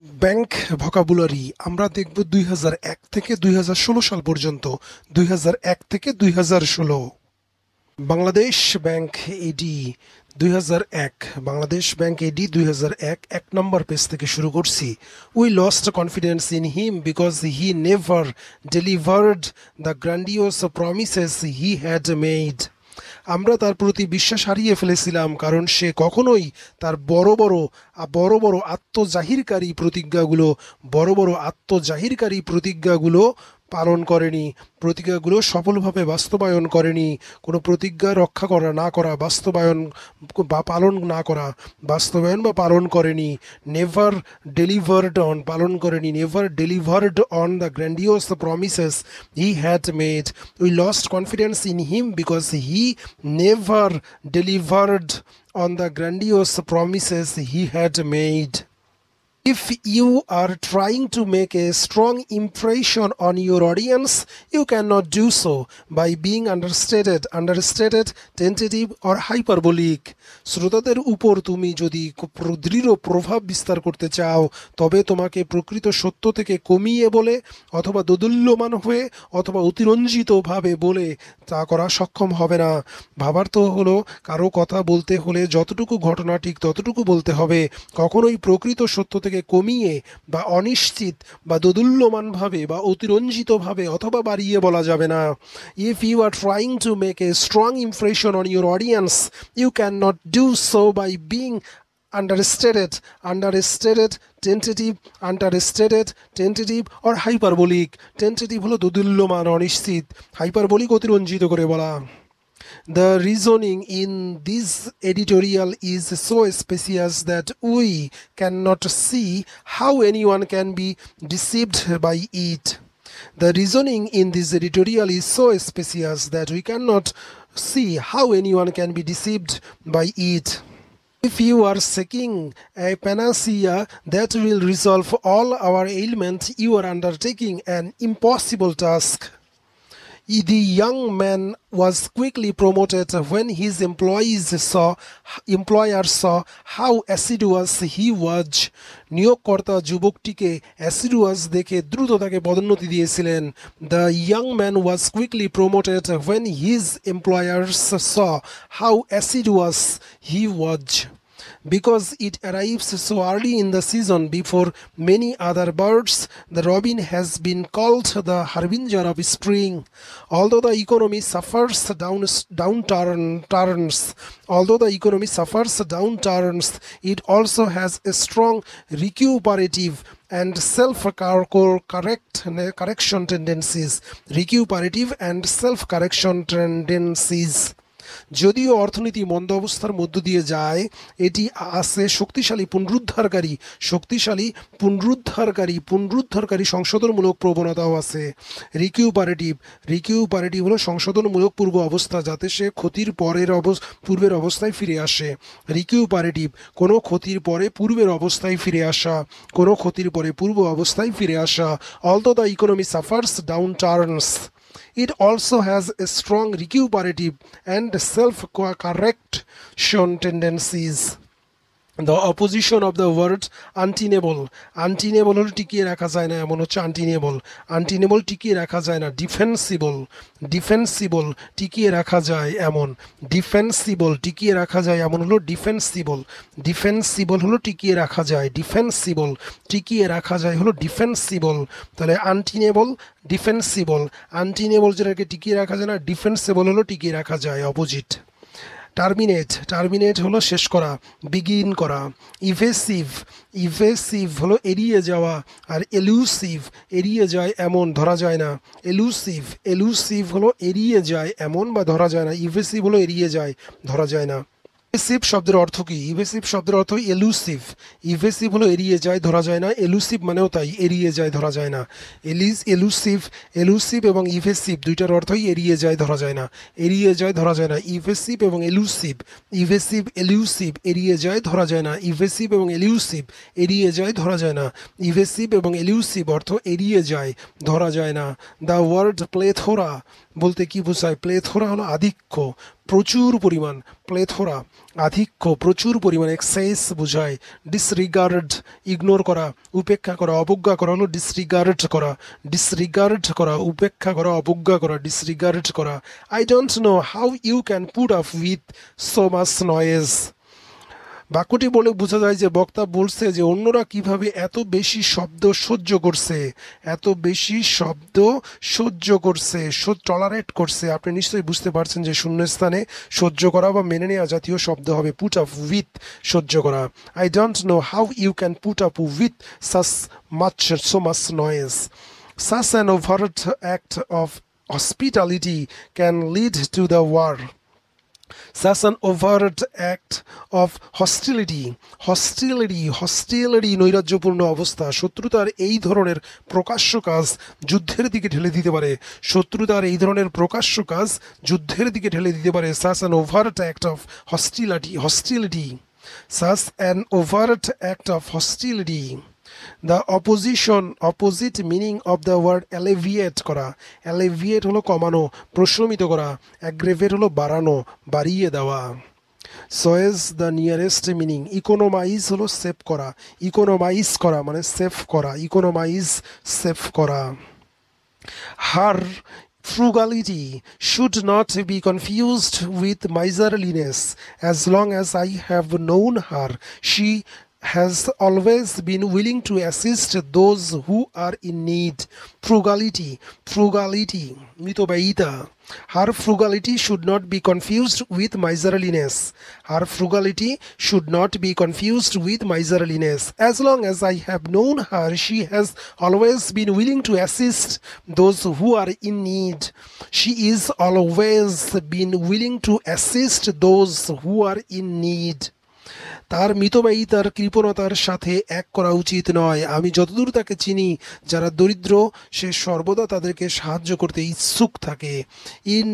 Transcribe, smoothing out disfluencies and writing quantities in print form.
Bank vocabulary আমরা দেখব ২০০১ থেকে ২০১৬ সাল পর্যন্ত। ২০০১ থেকে ২০১৬। Bangladesh bank AD ২০০১। Bangladesh bank AD ২০০১ এক নম্বর পেজ থেকে শুরু করছি। We lost confidence in him because he never delivered the grandiose promises he had made. আমরা তার প্রতি বিশ্বাস হারিয়ে ফেলেছিলাম কারণ সে কখনোই তার বড় বড় আত্মজাহিরকারী প্রতিজ্ঞাগুলো পালন করেনি, প্রতিজ্ঞাগুলো সফলভাবে বাস্তবায়ন করেনি। কোনো প্রতিজ্ঞা রক্ষা করা না করা, বাস্তবায়ন বা পালন না করা, বাস্তবায়ন বা পালন করেনি। নেভার ডেলিভার্ড অন, পালন করেনি। Never delivered on the grandiose promises he had made. We lost confidence in him because he never delivered on the grandiose promises he had made. If you are trying to make a strong impression on your audience, you cannot do so by being understated, tentative or hyperbolic. শ্রোতাদের উপর তুমি যদি দৃঢ় প্রভাব বিস্তার করতে চাও, তবে তোমাকে প্রকৃত সত্য থেকে কমিয়ে বলে অথবা দোদুল্যমান হয়ে অথবা অতিরঞ্জিতভাবে বলে তা করা সক্ষম হবে না। ভাবার্থ হলো, কারো কথা বলতে হলে যতটুকু ঘটনা ঠিক ততটুকু বলতে হবে, কখনোই প্রকৃত সত্য থেকে কমিয়ে বা অনিশ্চিত বা দোদুল্যমানভাবে বা অতিরঞ্জিতভাবে অথবা বাড়িয়ে বলা যাবে না। If you are trying to make a strong impression on your audience, you can not do so by being understated, tentative or hyperbolic. Tentative হলো দোদুল্যমান, অনিশ্চিত। হাইপারবোলিক অতিরঞ্জিত করে বলা। The reasoning in this editorial is so specious that we cannot see how anyone can be deceived by it. The reasoning in this editorial is so specious that we cannot see how anyone can be deceived by it. If you are seeking a panacea that will resolve all our ailments, you are undertaking an impossible task. The young man was quickly promoted when his employer saw how assiduous he was. নিয়োগকর্তা যুবকটিকে অ্যাসিডুয়াস দেখে দ্রুত তাকে পদোন্নতি দিয়েছিলেন। The young man was quickly promoted when his employers saw how assiduous he was. Because it arrives so early in the season before many other birds, the robin has been called the harbinger of spring. Although the economy suffers downturns, it also has a strong recuperative and self-correction tendencies. যদিও অর্থনীতি মন্দ অবস্থার মধ্য দিয়ে যায়, এটি আছে পুনরুদ্ধারকারী সংশোধনমূলক প্রবণতাও আছে। রিকিউপারেটিভ হলো সংশোধনমূলক পূর্ব অবস্থা, যাতে সে ক্ষতির পূর্বের অবস্থায় ফিরে আসে। রিকিউপারেটিভ কোনো ক্ষতির পরে পূর্বের অবস্থায় ফিরে আসা, কোনো ক্ষতির পরে পূর্ব অবস্থায় ফিরে আসা। Although the economy suffers downturns, it also has a strong recuperative and self-correction tendencies. The opposition of the word untenable. Untenable হলো টিকিয়ে রাখা যায় না, এমন হচ্ছে untenable. Untenable টিকিয়ে রাখা যায় না। Defensible টিকিয়ে রাখা যায় এমন। Defensible টিকিয়ে রাখা যায় এমন হলো defensible হলো টিকিয়ে রাখা যায়। টিকিয়ে রাখা যায় হলো defensible। তাহলে untenable, untenable যেটাকে টিকিয়ে রাখা যায় না, defensible হলো টিকিয়ে রাখা যায়, অপোজিট। টার্মিনেট হলো শেষ করা, বিগিন করা। ইভেসিভ হলো এড়িয়ে যাওয়া, আর এলুসিভ এড়িয়ে যায় এমন, ধরা যায় না। এলুসিভ হলো এড়িয়ে যায় এমন বা ধরা যায় না। ইভেসিভ হলো এড়িয়ে যায়, ধরা যায় না। ইভেসিভ শব্দের অর্থ কি? ইভেসিভ শব্দের অর্থ ইভেসিভ হলো এড়িয়ে যায়, ধরা যায় না। এলুসিভ মানেও তাই, এড়িয়ে যায়, ধরা যায় না। এলুসিভ এবং ইভেসিভ দুইটার অর্থই এড়িয়ে যায়, ধরা যায় না। এড়িয়ে যায়, ধরা যায় না। ইভেসিভ এবং এলুসিভ এড়িয়ে যায়, ধরা যায় না। ইভেসিভ এবং এলুসিভ এড়িয়ে যায়, ধরা যায় না। ইভেসিভ এবং এলুসিভ অর্থ এড়িয়ে যায়, ধরা যায় না। দ্য ওয়ার্ড প্লেথোরা বলতে কি বোঝায়? প্লেথোরা হলো আধিক্য, প্রচুর পরিমাণ, প্লেথোরা আধিক্য, প্রচুর পরিমাণ, এক্সেস বোঝায়। ডিসরিগার্ড ইগনোর করা, উপেক্ষা করা, অবজ্ঞা করা হলো ডিসরিগার্ড করা, ডিসরিগার্ড করা, উপেক্ষা করা, অবজ্ঞা করা, ডিসরিগার্ড করা। I don't know how you can put up with so much noise. বাক্যটি বলে বোঝা যায় যে বক্তা বলছে যে অন্যরা কিভাবে এত বেশি শব্দ সহ্য করছে, এত বেশি শব্দ সহ্য করছে, টলারেট করছে। আপনি নিশ্চয়ই বুঝতে পারছেন যে শূন্যস্থানে সহ্য করা বা মেনে নেওয়া জাতীয় শব্দ হবে পুট আপ উইথ, সহ্য করা। I don't know how you can put up with so much noise. Such an overt act of hospitality can lead to the war. Such an overt act of hostility নৈরাজ্যপূর্ণ অবস্থা, শত্রুতার এই ধরনের প্রকাশ্য কাজ যুদ্ধের দিকে ঠেলে দিতে পারে, শত্রুতার এই ধরনের প্রকাশ্য কাজ যুদ্ধের দিকে ঠেলে দিতে পারে। Such an overt act of hostility, such an overt act of hostility. The opposite meaning of the word alleviate করা, alleviate হলো কমানো, প্রশমিত করা, aggravate হলো বাড়ানো, বাড়িয়ে দেওয়া। So is the nearest meaning. Economize হলো সেভ করা, economize করা মানে সেভ করা, economize সেভ করা। Her frugality should not be confused with miserliness. As long as I have known her, she has always been willing to assist those who are in need. Frugality, mitobaita. Her frugality should not be confused with miserliness. Her frugality should not be confused with miserliness. As long as I have known her, she has always been willing to assist those who are in need. She is always been willing to assist those who are in need. তার মিতব্যয়িতার কৃপণতার সাথে এক করা উচিত নয়। আমি যতদূর তাকে চিনি, যারা দরিদ্র সে সর্বদা তাদেরকে সাহায্য করতে ইচ্ছুক থাকে। ইন